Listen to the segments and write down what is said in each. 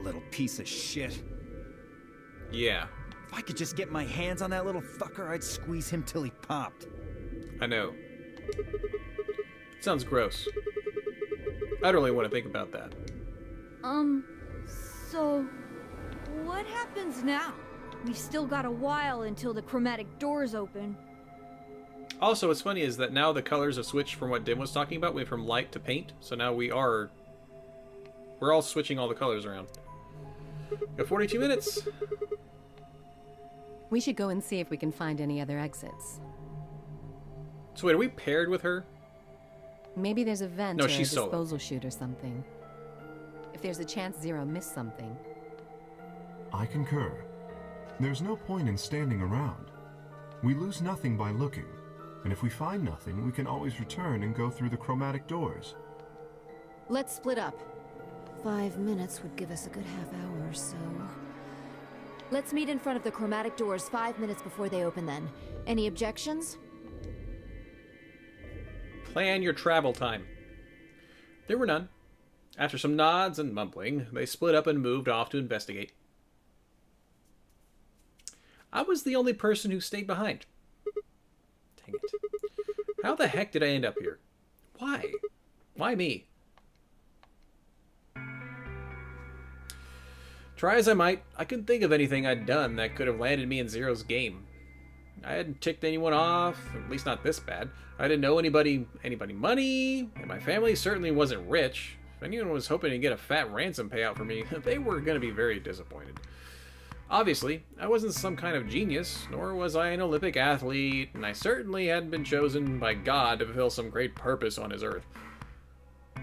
little piece of shit. Yeah. If I could just get my hands on that little fucker, I'd squeeze him till he popped. I know. Sounds gross. I don't really want to think about that. So what happens now? We've still got a while until the chromatic doors open. Also, what's funny is that now the colors have switched from what Dim was talking about. We went from light to paint, so now we're all switching all the colors around. Got 42 minutes. We should go and see if we can find any other exits. So wait, are we paired with her? Maybe there's a vent No, or a she's solo. disposal chute or something. If there's a chance Zero missed something. I concur. There's no point in standing around. We lose nothing by looking, and if we find nothing, we can always return and go through the chromatic doors. Let's split up. 5 minutes would give us a good half hour or so. Let's meet in front of the chromatic doors 5 minutes before they open then. Any objections? Plan your travel time. There were none. After some nods and mumbling, they split up and moved off to investigate. I was the only person who stayed behind. Dang it. How the heck did I end up here? Why? Why me? Try as I might, I couldn't think of anything I'd done that could have landed me in Zero's game. I hadn't ticked anyone off, at least not this bad. I didn't know anybody money, and my family certainly wasn't rich. If anyone was hoping to get a fat ransom payout for me, they were going to be very disappointed. Obviously, I wasn't some kind of genius, nor was I an Olympic athlete, and I certainly hadn't been chosen by God to fulfill some great purpose on his earth.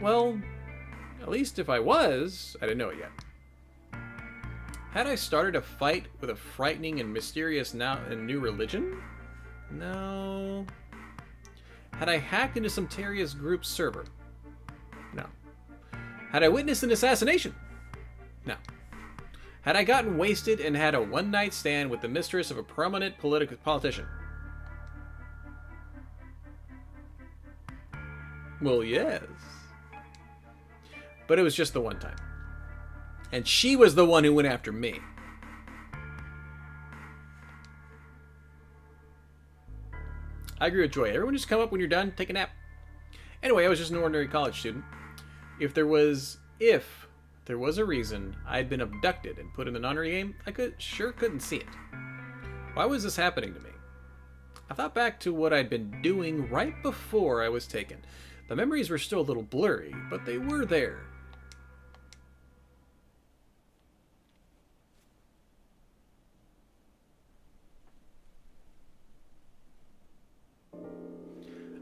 Well, at least if I was, I didn't know it yet. Had I started a fight with a frightening and mysterious new religion? No. Had I hacked into some terrorist group's server? No. Had I witnessed an assassination? No. Had I gotten wasted and had a one-night stand with the mistress of a prominent politician? Well, yes. But it was just the one time. And she was the one who went after me. I agree with Joy. Everyone just come up when you're done, take a nap. Anyway, I was just an ordinary college student. If there was a reason I'd been abducted and put in the nunnery game, I sure couldn't see it. Why was this happening to me? I thought back to what I'd been doing right before I was taken. The memories were still a little blurry, but they were there.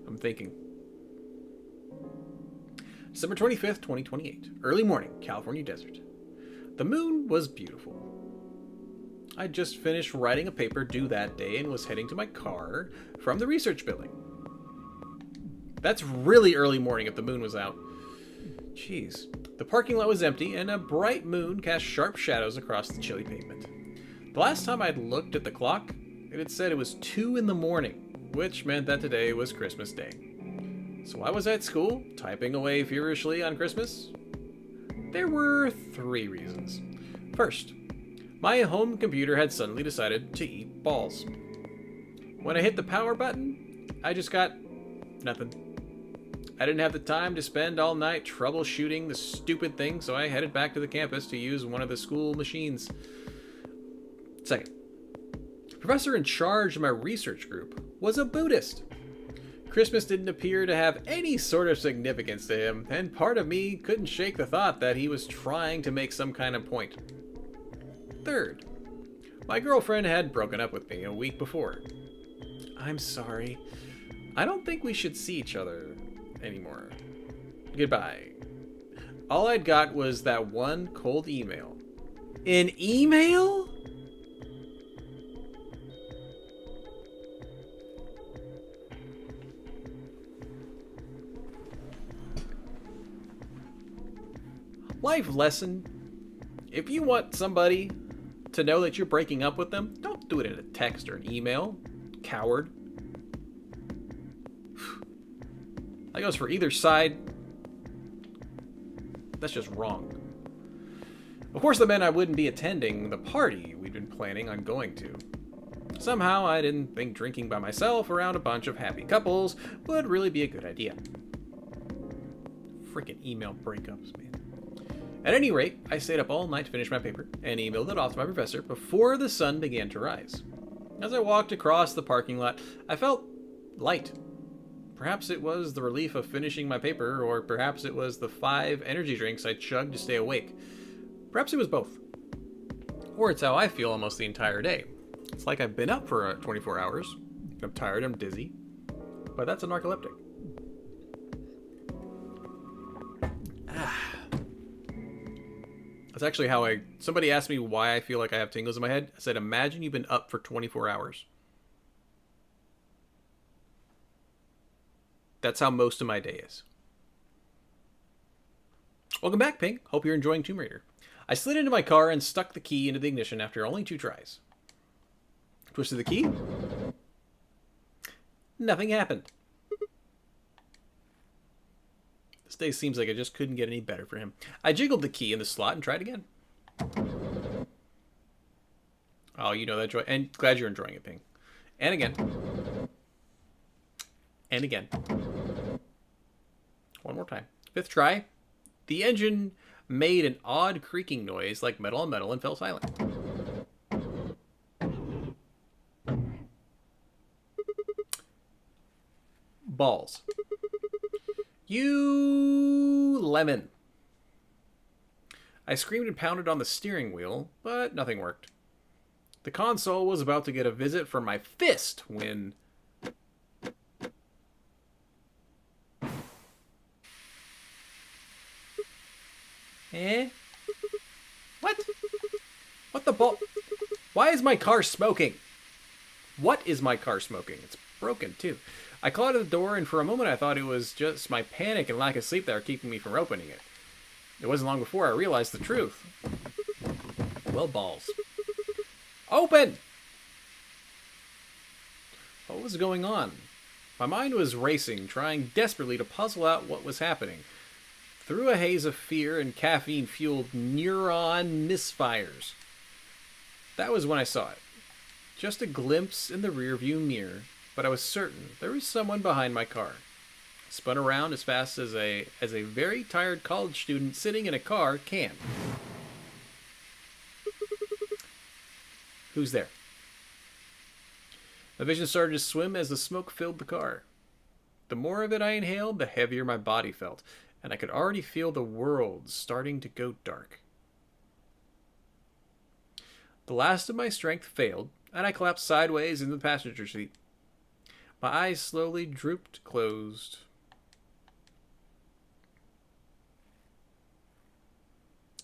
I'm thinking. December 25th, 2028. Early morning, California desert. The moon was beautiful. I just finished writing a paper due that day and was heading to my car from the research building. That's really early morning if the moon was out. Jeez. The parking lot was empty and a bright moon cast sharp shadows across the chilly pavement. The last time I'd looked at the clock, it had said it was 2 in the morning. Which meant that today was Christmas Day. So I was at school, typing away feverishly on Christmas. There were 3 reasons. First, my home computer had suddenly decided to eat balls. When I hit the power button, I just got nothing. I didn't have the time to spend all night troubleshooting the stupid thing, so I headed back to the campus to use one of the school machines. Second, the professor in charge of my research group was a Buddhist. Christmas didn't appear to have any sort of significance to him, and part of me couldn't shake the thought that he was trying to make some kind of point. Third, my girlfriend had broken up with me a week before. I'm sorry. I don't think we should see each other anymore. Goodbye. All I'd got was that one cold email. An email? Life lesson. If you want somebody to know that you're breaking up with them, don't do it in a text or an email. Coward. That goes for either side. That's just wrong. Of course, that meant I wouldn't be attending the party we'd been planning on going to. Somehow, I didn't think drinking by myself around a bunch of happy couples would really be a good idea. Freaking email breakups, man. At any rate, I stayed up all night to finish my paper and emailed it off to my professor before the sun began to rise. As I walked across the parking lot, I felt light. Perhaps it was the relief of finishing my paper, or perhaps it was the 5 energy drinks I chugged to stay awake. Perhaps it was both. Or it's how I feel almost the entire day. It's like I've been up for 24 hours. I'm tired, I'm dizzy. But that's a narcoleptic. That's actually how somebody asked me why I feel like I have tingles in my head. I said, imagine you've been up for 24 hours. That's how most of my day is. Welcome back, Pink. Hope you're enjoying Tomb Raider. I slid into my car and stuck the key into the ignition after only 2 tries. Twisted the key. Nothing happened. This day seems like it just couldn't get any better for him. I jiggled the key in the slot and tried again. Oh, you know that joy. And glad you're enjoying it, Ping. And again. And again. One more time. 5th try. The engine made an odd creaking noise like metal on metal and fell silent. Balls. You lemon. I screamed and pounded on the steering wheel, but nothing worked. The console was about to get a visit from my fist when... Eh? What? What the ball? Why is my car smoking? What is my car smoking? It's broken, too. I clawed at the door, and for a moment I thought it was just my panic and lack of sleep that were keeping me from opening it. It wasn't long before I realized the truth. Well, balls. Open! What was going on? My mind was racing, trying desperately to puzzle out what was happening. Through a haze of fear and caffeine-fueled neuron misfires. That was when I saw it. Just a glimpse in the rearview mirror, but I was certain there was someone behind my car. I spun around as fast as a very tired college student sitting in a car can. Who's there? My vision started to swim as the smoke filled the car. The more of it I inhaled, the heavier my body felt, and I could already feel the world starting to go dark. The last of my strength failed, and I collapsed sideways in the passenger seat. My eyes slowly drooped closed.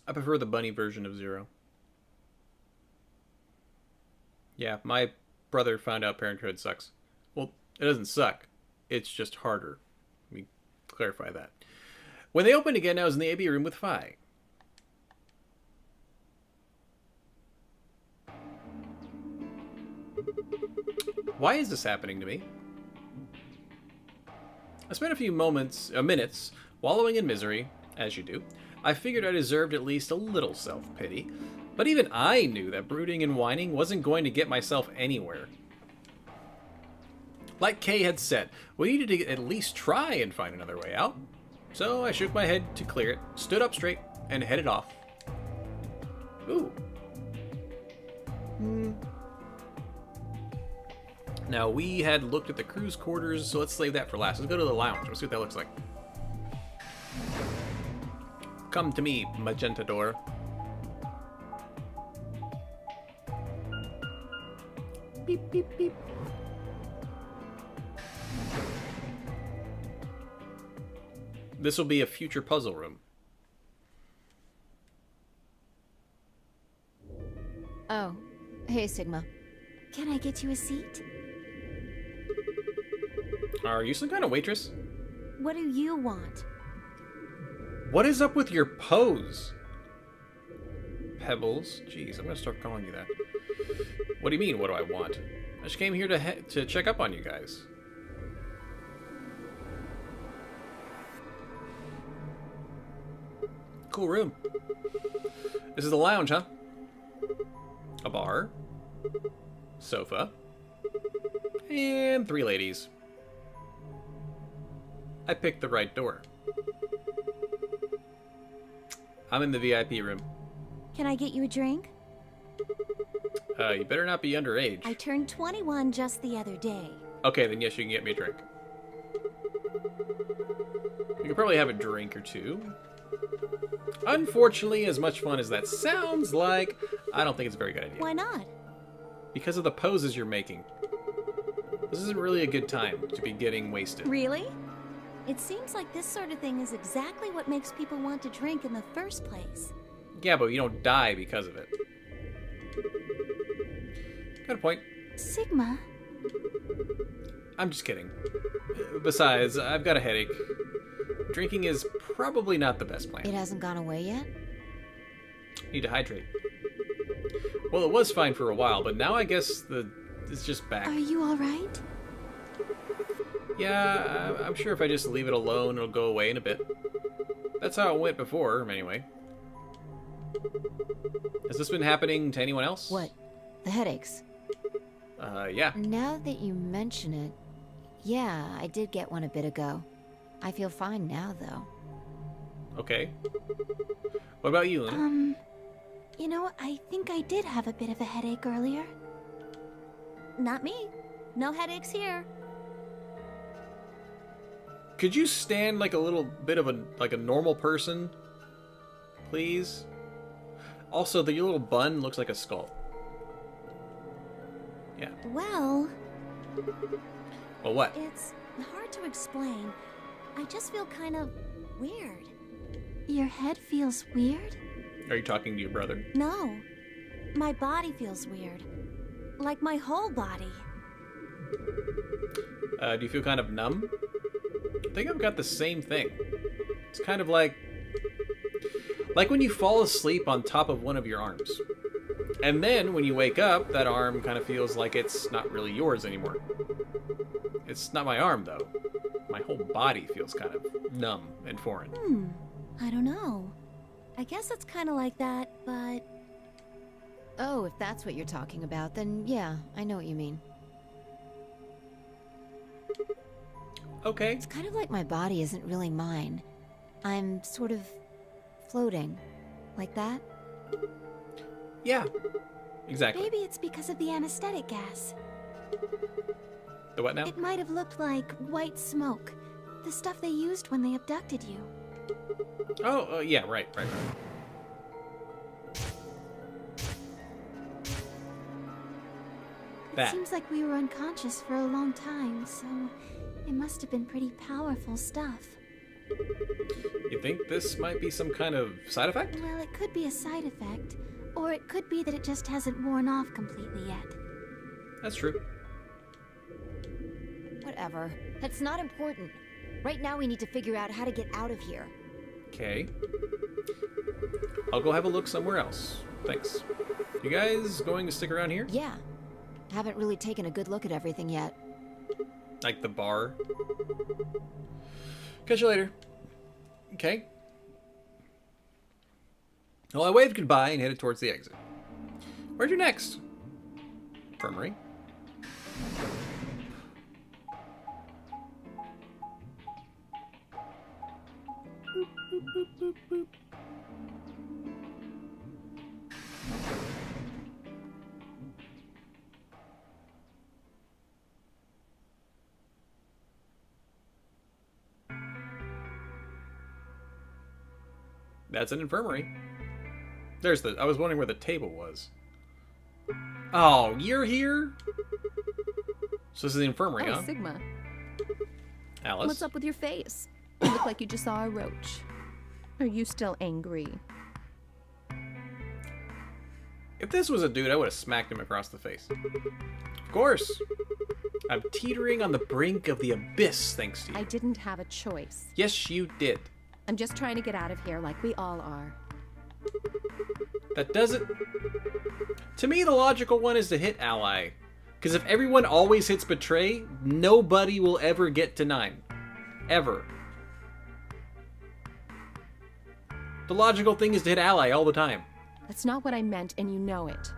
I prefer the bunny version of Zero. Yeah, my brother found out parenthood sucks. Well, it doesn't suck. It's just harder. Let me clarify that. When they opened again, I was in the AB room with Fi. Why is this happening to me? I spent a few minutes wallowing in misery, as you do. I figured I deserved at least a little self-pity, but even I knew that brooding and whining wasn't going to get myself anywhere. Like Kay had said, we needed to at least try and find another way out. So I shook my head to clear it, stood up straight, and headed off. Ooh. Now, we had looked at the crew's quarters, so let's save that for last. Let's go to the lounge. Let's see what that looks like. Come to me, Magenta Door. Beep, beep, beep. This will be a future puzzle room. Oh, hey, Sigma. Can I get you a seat? Are you some kind of waitress? What do you want? What is up with your pose? Pebbles? Jeez, I'm gonna start calling you that. What do you mean, what do I want? I just came here to check up on you guys. Cool room. This is the lounge, huh? A bar. Sofa. And 3 ladies. I picked the right door. I'm in the VIP room. Can I get you a drink? You better not be underage. I turned 21 just the other day. Okay, then yes, you can get me a drink. You could probably have a drink or two. Unfortunately, as much fun as that sounds like, I don't think it's a very good idea. Why not? Because of the poses you're making. This isn't really a good time to be getting wasted. Really? It seems like this sort of thing is exactly what makes people want to drink in the first place. Yeah, but you don't die because of it. Got a point. Sigma? I'm just kidding. Besides, I've got a headache. Drinking is probably not the best plan. It hasn't gone away yet? Need to hydrate. Well, it was fine for a while, but now I guess it's just back. Are you alright? Yeah, I'm sure if I just leave it alone, it'll go away in a bit. That's how it went before, anyway. Has this been happening to anyone else? What? The headaches? Yeah. Now that you mention it, yeah, I did get one a bit ago. I feel fine now, though. Okay. What about you, Luna? You know, I think I did have a bit of a headache earlier. Not me. No headaches here. Could you stand like a little bit of a normal person? Please? Also, your little bun looks like a skull. Yeah. Well, what? it's hard to explain. I just feel kind of weird. Your head feels weird? Are you talking to your brother? No. My body feels weird. Like my whole body. Do you feel kind of numb? I think I've got the same thing. It's kind of like when you fall asleep on top of one of your arms. And then when you wake up, that arm kind of feels like it's not really yours anymore. It's not my arm, though. My whole body feels kind of numb and foreign. I don't know. I guess it's kind of like that, but... Oh, if that's what you're talking about, then yeah, I know what you mean. Okay. It's kind of like my body isn't really mine. I'm sort of floating. Like that? Yeah. Exactly. Maybe it's because of the anesthetic gas. The what now? It might have looked like white smoke. The stuff they used when they abducted you. Oh, yeah, right. It seems like we were unconscious for a long time, so it must have been pretty powerful stuff. You think this might be some kind of side effect? Well, it could be a side effect, or it could be that it just hasn't worn off completely yet. That's true. Whatever. That's not important. Right now we need to figure out how to get out of here. Okay. I'll go have a look somewhere else. Thanks. You guys going to stick around here? Yeah. Haven't really taken a good look at everything yet. Like the bar? Catch you later. Okay. Well, I waved goodbye and headed towards the exit. Where'd you next? Infirmary. That's an infirmary. I was wondering where the table was. Oh, you're here? So this is the infirmary, Oh, huh? Sigma. Alice? What's up with your face? You look like you just saw a roach. Are you still angry? If this was a dude, I would have smacked him across the face. Of course. I'm teetering on the brink of the abyss, thanks to you. I didn't have a choice. Yes, you did. I'm just trying to get out of here like we all are. That doesn't... To me, the logical one is to hit ally. Because if everyone always hits betray, nobody will ever get to 9. Ever. The logical thing is to hit ally all the time. That's not what I meant, and you know it.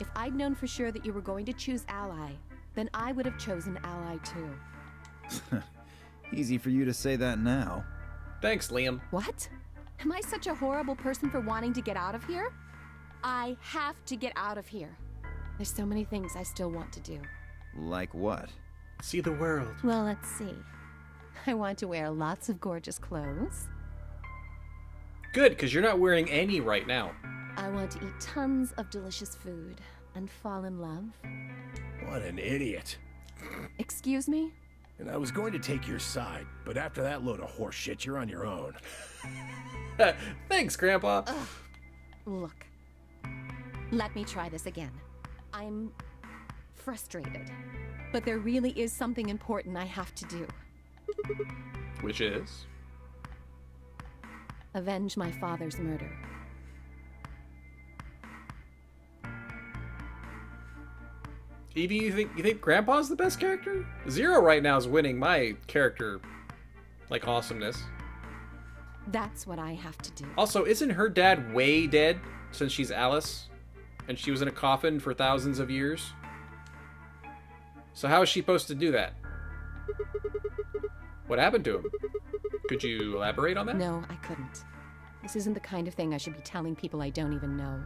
If I'd known for sure that you were going to choose ally, then I would have chosen ally too. Easy for you to say that now. Thanks, Liam. What? Am I such a horrible person for wanting to get out of here? I have to get out of here. There's so many things I still want to do. Like what? See the world. Well, let's see. I want to wear lots of gorgeous clothes. Good, because you're not wearing any right now. I want to eat tons of delicious food and fall in love. What an idiot. Excuse me? And I was going to take your side, but after that load of horse shit, you're on your own. Thanks, Grandpa. Ugh. Look. Let me try this again. I'm frustrated. But there really is something important I have to do. Which is? Avenge my father's murder. Evie, you think Grandpa's the best character? Zero right now is winning my character, like, awesomeness. That's what I have to do. Also, isn't her dad way dead since she's Alice? And she was in a coffin for thousands of years? So how is she supposed to do that? What happened to him? Could you elaborate on that? No, I couldn't. This isn't the kind of thing I should be telling people I don't even know.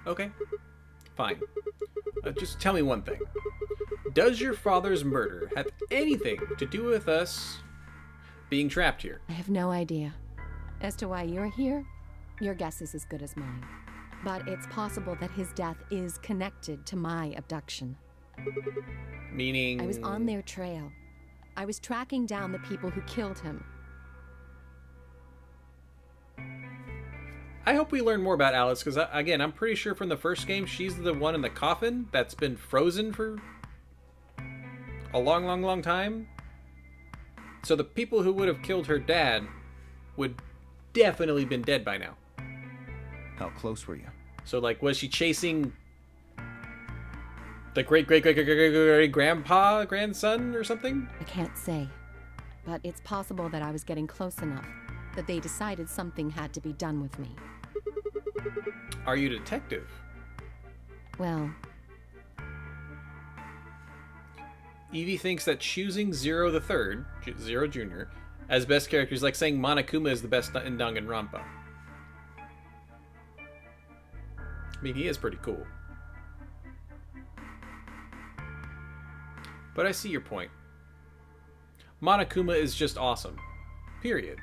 Okay, fine. Just tell me one thing. Does your father's murder have anything to do with us being trapped here? I have no idea. As to why you're here, your guess is as good as mine. But it's possible that his death is connected to my abduction. Meaning... I was on their trail. I was tracking down the people who killed him. I hope we learn more about Alice, because, again, I'm pretty sure from the first game, she's the one in the coffin that's been frozen for a long, long, long time. So the people who would have killed her dad would definitely been dead by now. How close were you? So, like, was she chasing the great-great-great-great-great-grandpa, grandson, or something? I can't say. But it's possible that I was getting close enough that they decided something had to be done with me. Are you a detective? Well, Evie thinks that choosing Zero the Third, Zero Jr., as best character is like saying Monokuma is the best in Danganronpa. I mean, he is pretty cool. But I see your point. Monokuma is just awesome. Period.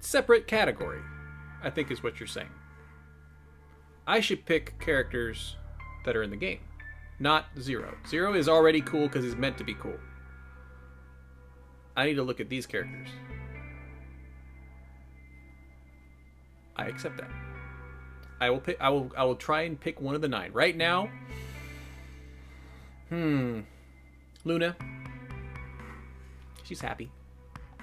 Separate category, I think is what you're saying. I should pick characters that are in the game, not Zero. Zero is already cool because he's meant to be cool. I need to look at these characters. I accept that. I will try and pick one of the 9. Right now, Luna. She's happy.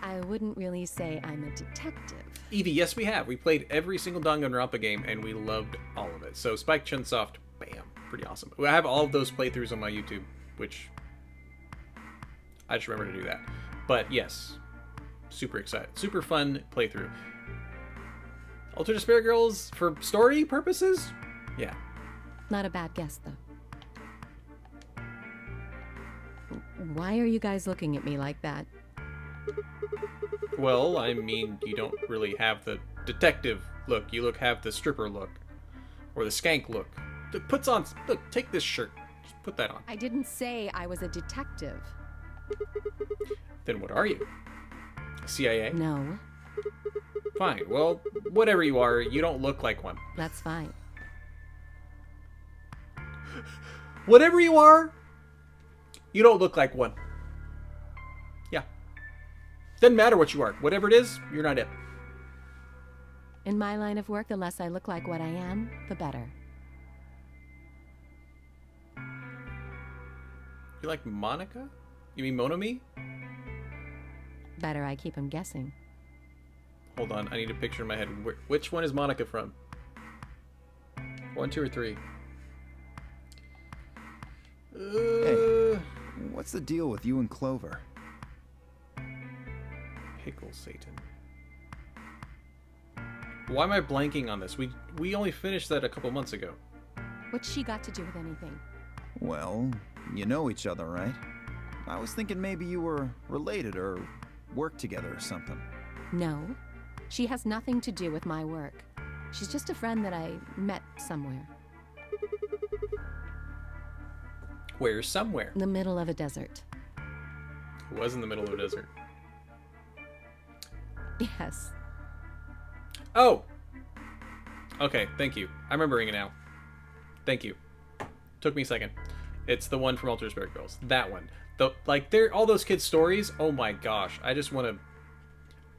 I wouldn't really say I'm a detective. Evie, yes we have. We played every single Danganronpa game and we loved all of it. So Spike Chunsoft, bam, pretty awesome. I have all of those playthroughs on my YouTube, which I just remember to do that. But yes, super excited. Super fun playthrough. Ultra Despair Girls for story purposes? Yeah. Not a bad guess, though. Why are you guys looking at me like that? Well, I mean, you don't really have the detective look. You have the stripper look. Or the skank look. Look, take this shirt. Just put that on. I didn't say I was a detective. Then what are you? CIA? No. Fine. Well, whatever you are, you don't look like one. That's fine. Whatever you are, you don't look like one. Yeah. Doesn't matter what you are. Whatever it is, you're not it. In my line of work, the less I look like what I am, the better. You like Monica? You mean Monomi? Better I keep him guessing. Hold on, I need a picture in my head. Which one is Monica from? 1, 2, or 3? Hey, what's the deal with you and Clover? Pickle Satan. Why am I blanking on this? We only finished that a couple months ago. What's she got to do with anything? Well, you know each other, right? I was thinking maybe you were related or worked together or something. No. She has nothing to do with my work. She's just a friend that I met somewhere. Where's somewhere? In the middle of a desert. It was in the middle of a desert. Yes. Oh! Okay, thank you. I'm remembering it now. Thank you. Took me a second. It's the one from Altered Spirit Girls. That one. They're all those kids' stories. Oh my gosh. I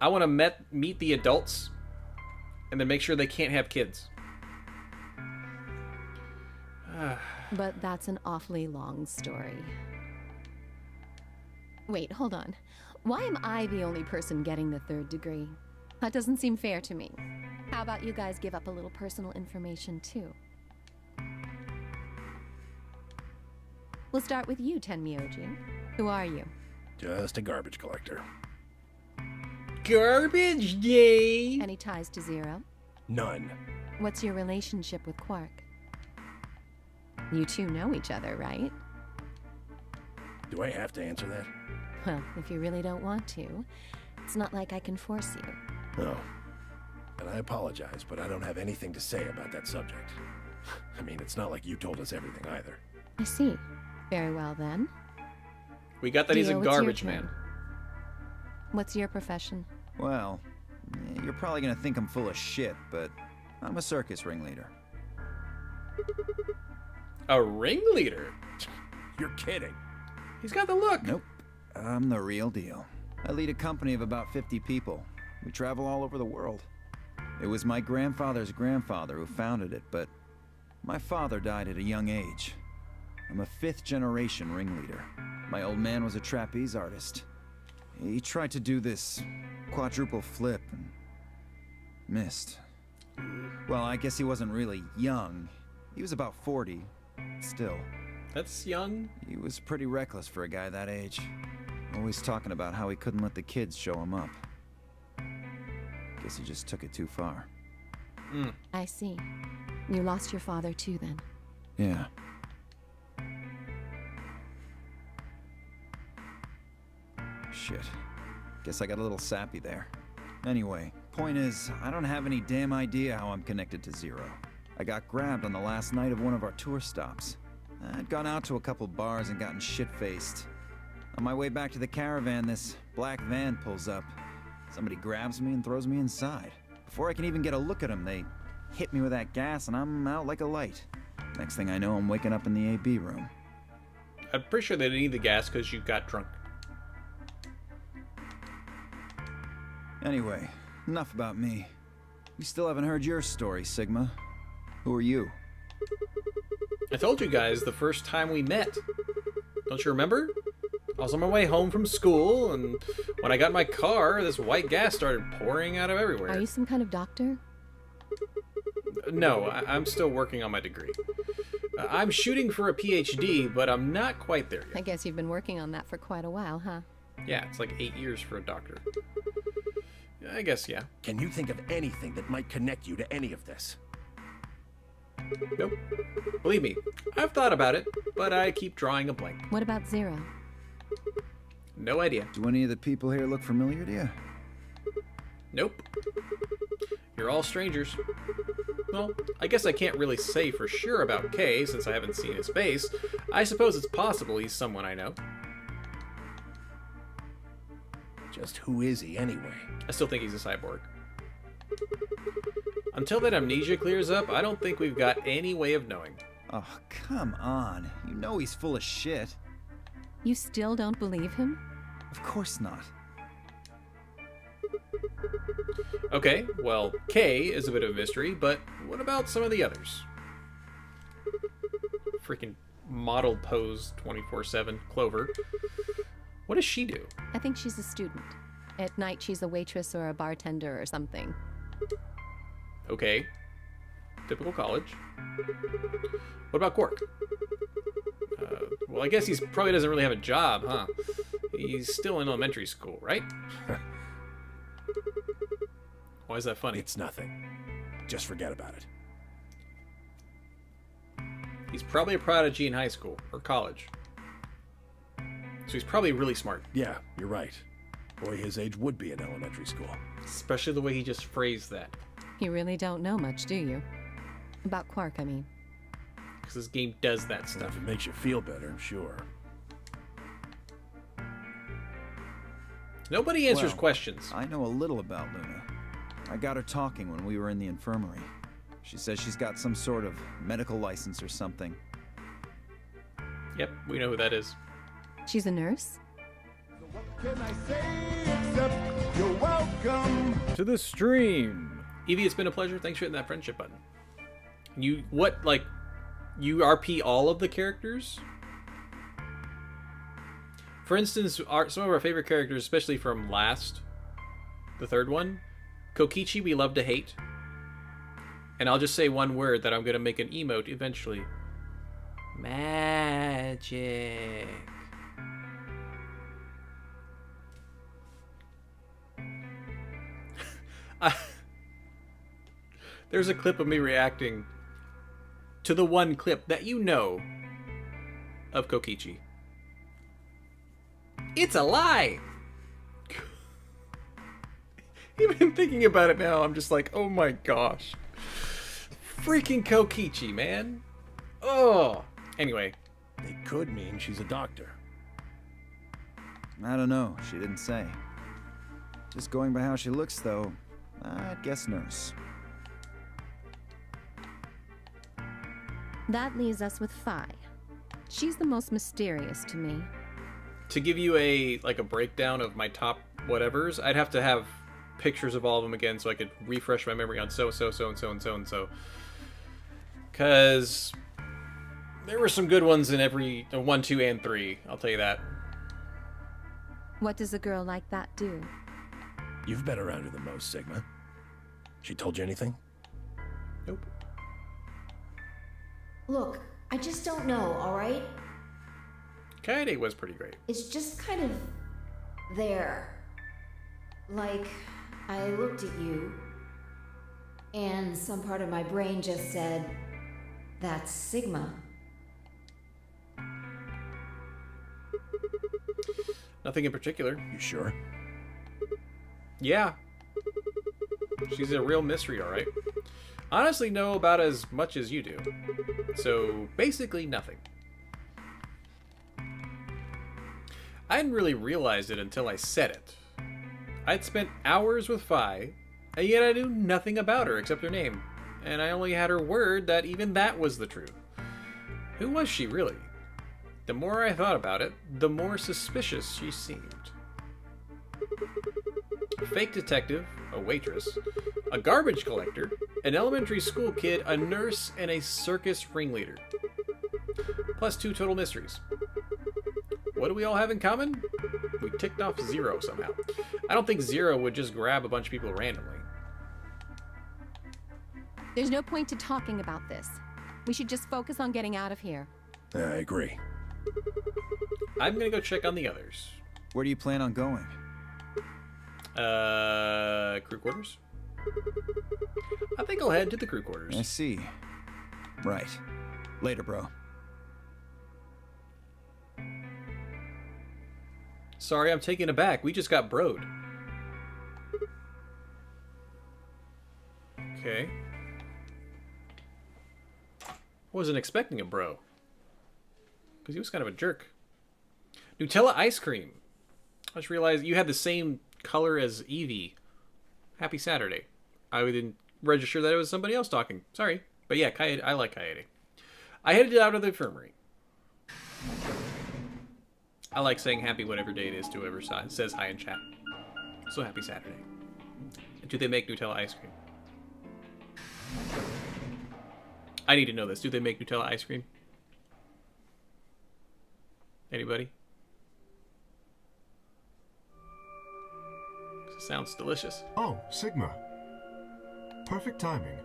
want to meet the adults and then make sure they can't have kids. But that's an awfully long story. Wait, hold on. Why am I the only person getting the 3rd degree? That doesn't seem fair to me. How about you guys give up a little personal information too? We'll start with you, Tenmyoji. Who are you? Just a garbage collector. Garbage day! Any ties to Zero? None. What's your relationship with Quark? You two know each other, right? Do I have to answer that? Well, if you really don't want to, it's not like I can force you. No. And I apologize, but I don't have anything to say about that subject. I mean, it's not like you told us everything either. I see. Very well then. We got that he's a Dio, it's your garbage turn. man. What's your profession? Well, you're probably gonna think I'm full of shit, but I'm a circus ringleader. A ringleader? You're kidding. He's got the look. Nope. I'm the real deal. I lead a company of about 50 people. We travel all over the world. It was my grandfather's grandfather who founded it, but my father died at a young age. I'm a 5th-generation ringleader. My old man was a trapeze artist. He tried to do this quadruple flip and missed. Well, I guess he wasn't really young. He was about 40. Still, That's young. he was pretty reckless for a guy that age. Always talking about how he couldn't let the kids show him up. Guess he just took it too far. I see. You lost your father too then. Yeah. Shit. Guess I got a little sappy there. Anyway, point is, I don't have any damn idea how I'm connected to Zero. I got grabbed on the last night of one of our tour stops. I'd gone out to a couple bars and gotten shit-faced. On my way back to the caravan, this black van pulls up. Somebody grabs me and throws me inside. Before I can even get a look at them, they hit me with that gas and I'm out like a light. Next thing I know, I'm waking up in the AB room. I'm pretty sure they didn't need the gas because you got drunk. Anyway, enough about me. We still haven't heard your story, Sigma. Who are you? I told you guys the first time we met. Don't you remember? I was on my way home from school, and when I got in my car, this white gas started pouring out of everywhere. Are you some kind of doctor? No, I'm still working on my degree. I'm shooting for a PhD, but I'm not quite there I yet. guess you've been working on that for quite a while, huh? Yeah, it's like 8 years for a doctor. I guess, yeah. Can you think of anything that might connect you to any of this? Nope. Believe me, I've thought about it, but I keep drawing a blank. What about Zero? No idea. Do any of the people here look familiar to you? Nope. You're all strangers. Well, I guess I can't really say for sure about Kay since I haven't seen his face. I suppose it's possible he's someone I know. Just who is he anyway? I still think he's a cyborg. Until that amnesia clears up, I don't think we've got any way of knowing. Oh, come on. You know he's full of shit. You still don't believe him? Of course not. Okay, well, Kay is a bit of a mystery, but what about some of the others? Freaking model pose 24/7 Clover. What does she do? I think she's a student. At night, she's a waitress or a bartender or something. Okay. Typical college. What about Quark? Well, I guess he probably doesn't really have a job, huh? He's still in elementary school, right? Why is that funny? It's nothing. Just forget about it. He's probably a prodigy in high school or college. So he's probably really smart. Yeah, you're right. Boy his age would be in elementary school. Especially the way he just phrased that. You really don't know much, do you? About Quark, I mean. Because this game does that And stuff. if it makes you feel better, sure. Nobody answers Well, questions. I know a little about Luna. I got her talking when we were in the infirmary. She says she's got some sort of medical license or something. Yep, we know who that is. She's a nurse? Can I say except you're welcome? To the stream! Evie, it's been a pleasure. Thanks for hitting that friendship button. You RP all of the characters? For instance, some of our favorite characters, especially from the third one, Kokichi we love to hate. And I'll just say one word that I'm going to make an emote eventually. Magic. There's a clip of me reacting to the one clip that you know of Kokichi. It's a lie! Even thinking about it now, I'm just like, oh my gosh. Freaking Kokichi, man. Oh. Anyway. It could mean she's a doctor. I don't know, she didn't say. Just going by how she looks, though, I'd guess nurse. That leaves us with Phi. She's the most mysterious to me. To give you a breakdown of my top whatevers, I'd have to have pictures of all of them again so I could refresh my memory on so and so. Because there were some good ones in every 1, 2, and 3. I'll tell you that. What does a girl like that do? You've been around her the most, Sigma. She told you anything? Nope. Look, I just don't know, alright? Kaede was pretty great. It's just kind of there. Like, I looked at you, and some part of my brain just said, that's Sigma. Nothing in particular. You sure? Yeah. She's a real mystery, alright. Honestly know about as much as you do. So, basically nothing. I hadn't really realized it until I said it. I'd spent hours with Phi, and yet I knew nothing about her except her name. And I only had her word that even that was the truth. Who was she, really? The more I thought about it, the more suspicious she seemed. A fake detective, a waitress, a garbage collector, an elementary school kid, a nurse, and a circus ringleader. Plus 2 total mysteries. What do we all have in common? We ticked off Zero somehow. I don't think Zero would just grab a bunch of people randomly. There's no point to talking about this. We should just focus on getting out of here. I agree. I'm gonna go check on the others. Where do you plan on going? Crew quarters? I think I'll head to the crew quarters. I see. Right. Later, bro. Sorry, I'm taken aback. We just got broed. Okay. Wasn't expecting a bro. Because he was kind of a jerk. Nutella ice cream. I just realized you had the same color as Evie. Happy Saturday. I didn't register that it was somebody else talking. Sorry. But yeah, Kaede, I like Kaede. I headed out of the infirmary. I like saying happy whatever day it is to whoever says hi in chat. So happy Saturday. Do they make Nutella ice cream? I need to know this. Do they make Nutella ice cream? Anybody? It sounds delicious. Oh, Sigma. Perfect timing.